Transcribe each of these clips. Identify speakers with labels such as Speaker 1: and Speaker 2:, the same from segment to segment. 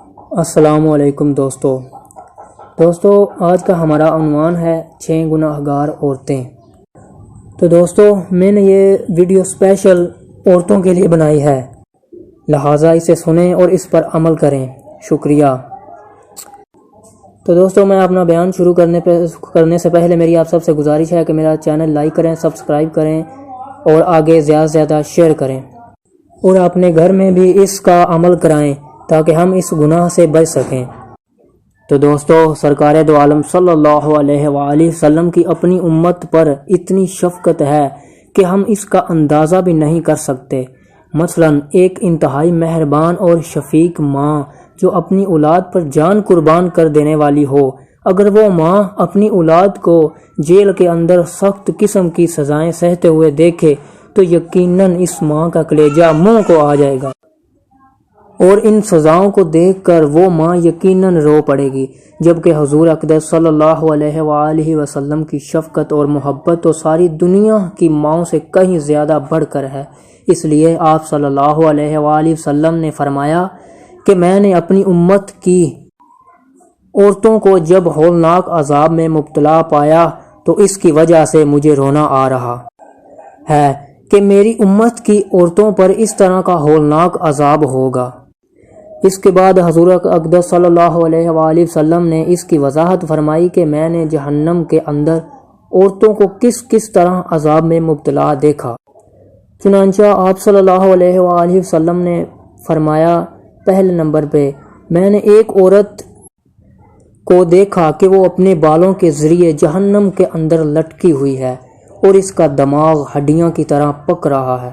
Speaker 1: السلام علیکم دوستو آج کا ہمارا عنوان ہے 6 گناہ گار عورتیں۔ تو دوستو میں نے یہ ویڈیو اسپیشل عورتوں کے لیے بنائی ہے، لہٰذا اسے سنیں اور اس پر عمل کریں۔ شکریہ۔ تو دوستو میں اپنا بیان شروع کرنے سے پہلے میری آپ سب سے گزارش ہے کہ میرا چینل لائک کریں، سبسکرائب کریں اور آگے زیادہ سے زیادہ شیئر کریں، اور اپنے گھر میں بھی اس کا عمل کرائیں تاکہ ہم اس گناہ سے بچ سکیں۔ تو دوستو سرکار دو عالم صلی اللہ علیہ وآلہ وسلم کی اپنی امت پر اتنی شفقت ہے کہ ہم اس کا اندازہ بھی نہیں کر سکتے۔ مثلا ایک انتہائی مہربان اور شفیق ماں جو اپنی اولاد پر جان قربان کر دینے والی ہو، اگر وہ ماں اپنی اولاد کو جیل کے اندر سخت قسم کی سزائیں سہتے ہوئے دیکھے تو یقیناً اس ماں کا کلیجہ منہ کو آ جائے گا، اور ان سزاؤں کو دیکھ کر وہ ماں یقیناً رو پڑے گی، جبکہ حضور اقدس صلی اللہ علیہ وآلہ وسلم کی شفقت اور محبت تو ساری دنیا کی ماؤں سے کہیں زیادہ بڑھ کر ہے۔ اس لیے آپ صلی اللہ علیہ وآلہ وسلم نے فرمایا کہ میں نے اپنی امت کی عورتوں کو جب ہولناک عذاب میں مبتلا پایا تو اس کی وجہ سے مجھے رونا آ رہا ہے کہ میری امت کی عورتوں پر اس طرح کا ہولناک عذاب ہوگا۔ اس کے بعد حضور اقدس صلی اللہ علیہ وآلہ وسلم نے اس کی وضاحت فرمائی کہ میں نے جہنم کے اندر عورتوں کو کس طرح عذاب میں مبتلا دیکھا۔ چنانچہ آپ صلی اللہ علیہ وآلہ وسلم نے فرمایا، پہلے نمبر پہ میں نے ایک عورت کو دیکھا کہ وہ اپنے بالوں کے ذریعے جہنم کے اندر لٹکی ہوئی ہے اور اس کا دماغ ہڈیاں کی طرح پک رہا ہے۔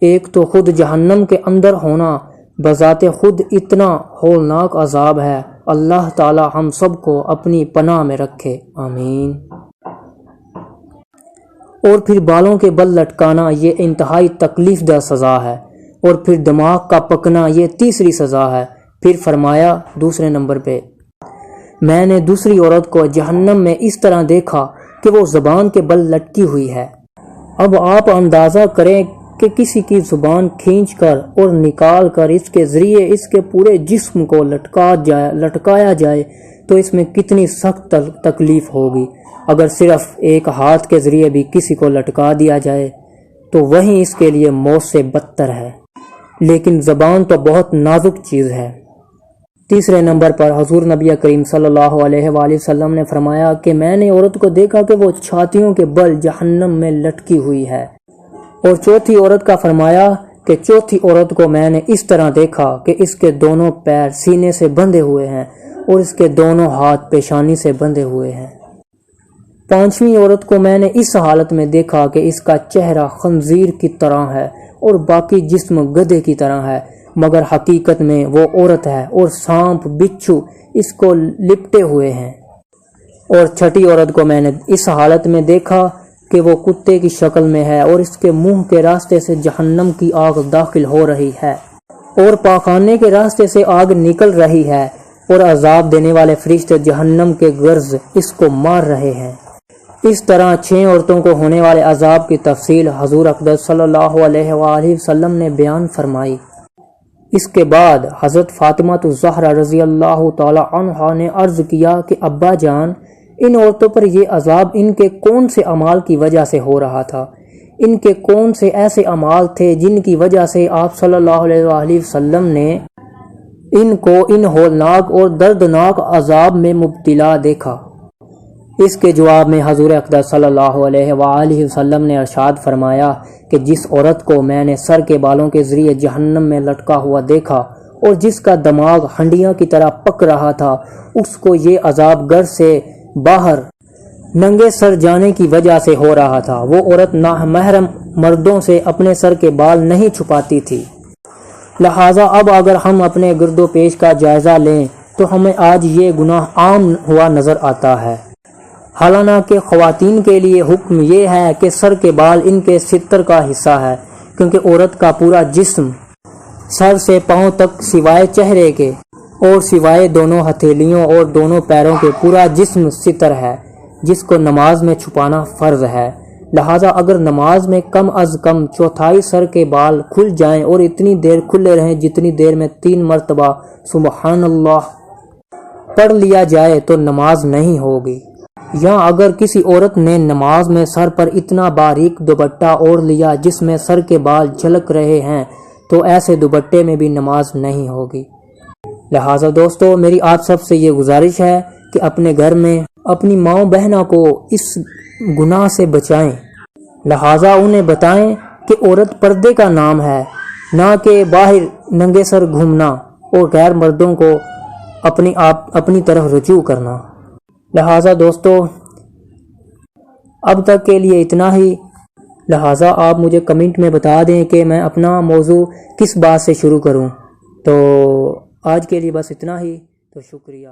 Speaker 1: ایک تو خود جہنم کے اندر ہونا بذات خود اتنا ہولناک عذاب ہے۔ اللہ تعالی ہم سب کو اپنی پناہ میں رکھے، آمین۔ اور پھر بالوں کے بل لٹکانا یہ انتہائی تکلیف دہ سزا ہے، اور پھر دماغ کا پکنا یہ تیسری سزا ہے۔ پھر فرمایا دوسرے نمبر پہ میں نے دوسری عورت کو جہنم میں اس طرح دیکھا کہ وہ زبان کے بل لٹکی ہوئی ہے۔ اب آپ اندازہ کریں کہ کسی کی زبان کھینچ کر اور نکال کر اس کے ذریعے اس کے پورے جسم کو لٹکایا جائے تو اس میں کتنی سخت تکلیف ہوگی۔ اگر صرف ایک ہاتھ کے ذریعے بھی کسی کو لٹکا دیا جائے تو وہیں اس کے لیے موت سے بدتر ہے، لیکن زبان تو بہت نازک چیز ہے۔ تیسرے نمبر پر حضور نبی کریم صلی اللہ علیہ وآلہ وسلم نے فرمایا کہ میں نے عورت کو دیکھا کہ وہ چھاتیوں کے بل جہنم میں لٹکی ہوئی ہے، اور چوتھی عورت کا فرمایا کہ چوتھی عورت کو میں نے اس طرح دیکھا کہ اس کے دونوں پیر سینے سے بندھے ہوئے ہیں اور اس کے دونوں ہاتھ پیشانی سے بندھے ہوئے ہیں۔ پانچویں عورت کو میں نے اس حالت میں دیکھا کہ اس کا چہرہ خنزیر کی طرح ہے اور باقی جسم گدھے کی طرح ہے، مگر حقیقت میں وہ عورت ہے اور سانپ بچھو اس کو لپٹے ہوئے ہیں۔ اور چھٹی عورت کو میں نے اس حالت میں دیکھا کہ وہ کتے کی شکل میں ہے اور اس کے منہ کے راستے سے جہنم کی آگ داخل ہو رہی ہے اور پاخانے کے راستے سے آگ نکل رہی ہے، اور عذاب دینے والے فرشتے جہنم کے گرز اس کو مار رہے ہیں۔ اس طرح 6 عورتوں کو ہونے والے عذاب کی تفصیل حضور اقدس صلی اللہ علیہ وآلہ وسلم نے بیان فرمائی۔ اس کے بعد حضرت فاطمہ الزہرا رضی اللہ تعالی عنہا نے عرض کیا کہ ابا جان، ان عورتوں پر یہ عذاب ان کے کون سے اعمال کی وجہ سے ہو رہا تھا؟ ان کے کون سے ایسے اعمال تھے جن کی وجہ سے آپ صلی اللہ علیہ وآلہ وسلم نے ان کو ان ہولناک اور دردناک عذاب میں مبتلا دیکھا؟ اس کے جواب میں حضور اقدس صلی اللہ علیہ وآلہ وسلم نے ارشاد فرمایا کہ جس عورت کو میں نے سر کے بالوں کے ذریعے جہنم میں لٹکا ہوا دیکھا اور جس کا دماغ ہنڈیاں کی طرح پک رہا تھا، اس کو یہ عذاب گھر سے باہر ننگے سر جانے کی وجہ سے ہو رہا تھا۔ وہ عورت نامحرم مردوں سے اپنے سر کے بال نہیں چھپاتی تھی، لہٰذا اب اگر ہم اپنے گرد و پیش کا جائزہ لیں تو ہمیں آج یہ گناہ عام ہوا نظر آتا ہے، حالانکہ خواتین کے لیے حکم یہ ہے کہ سر کے بال ان کے ستر کا حصہ ہے، کیونکہ عورت کا پورا جسم سر سے پاؤں تک سوائے چہرے کے اور سوائے دونوں ہتھیلیوں اور دونوں پیروں کے پورا جسم ستر ہے، جس کو نماز میں چھپانا فرض ہے۔ لہٰذا اگر نماز میں کم از کم چوتھائی سر کے بال کھل جائیں اور اتنی دیر کھلے رہیں جتنی دیر میں 3 مرتبہ سبحان اللہ پڑھ لیا جائے تو نماز نہیں ہوگی۔ یا اگر کسی عورت نے نماز میں سر پر اتنا باریک دوپٹہ اوڑھ لیا جس میں سر کے بال جھلک رہے ہیں تو ایسے دوپٹے میں بھی نماز نہیں ہوگی۔ لہٰذا دوستو میری آپ سب سے یہ گزارش ہے کہ اپنے گھر میں اپنی ماؤں بہنوں کو اس گناہ سے بچائیں، لہٰذا انہیں بتائیں کہ عورت پردے کا نام ہے، نہ کہ باہر ننگے سر گھومنا اور غیر مردوں کو اپنی طرف رجوع کرنا۔ لہٰذا دوستو اب تک کے لیے اتنا ہی، لہٰذا آپ مجھے کمنٹ میں بتا دیں کہ میں اپنا موضوع کس بات سے شروع کروں۔ تو آج کے لیے بس اتنا ہی، تو شکریہ۔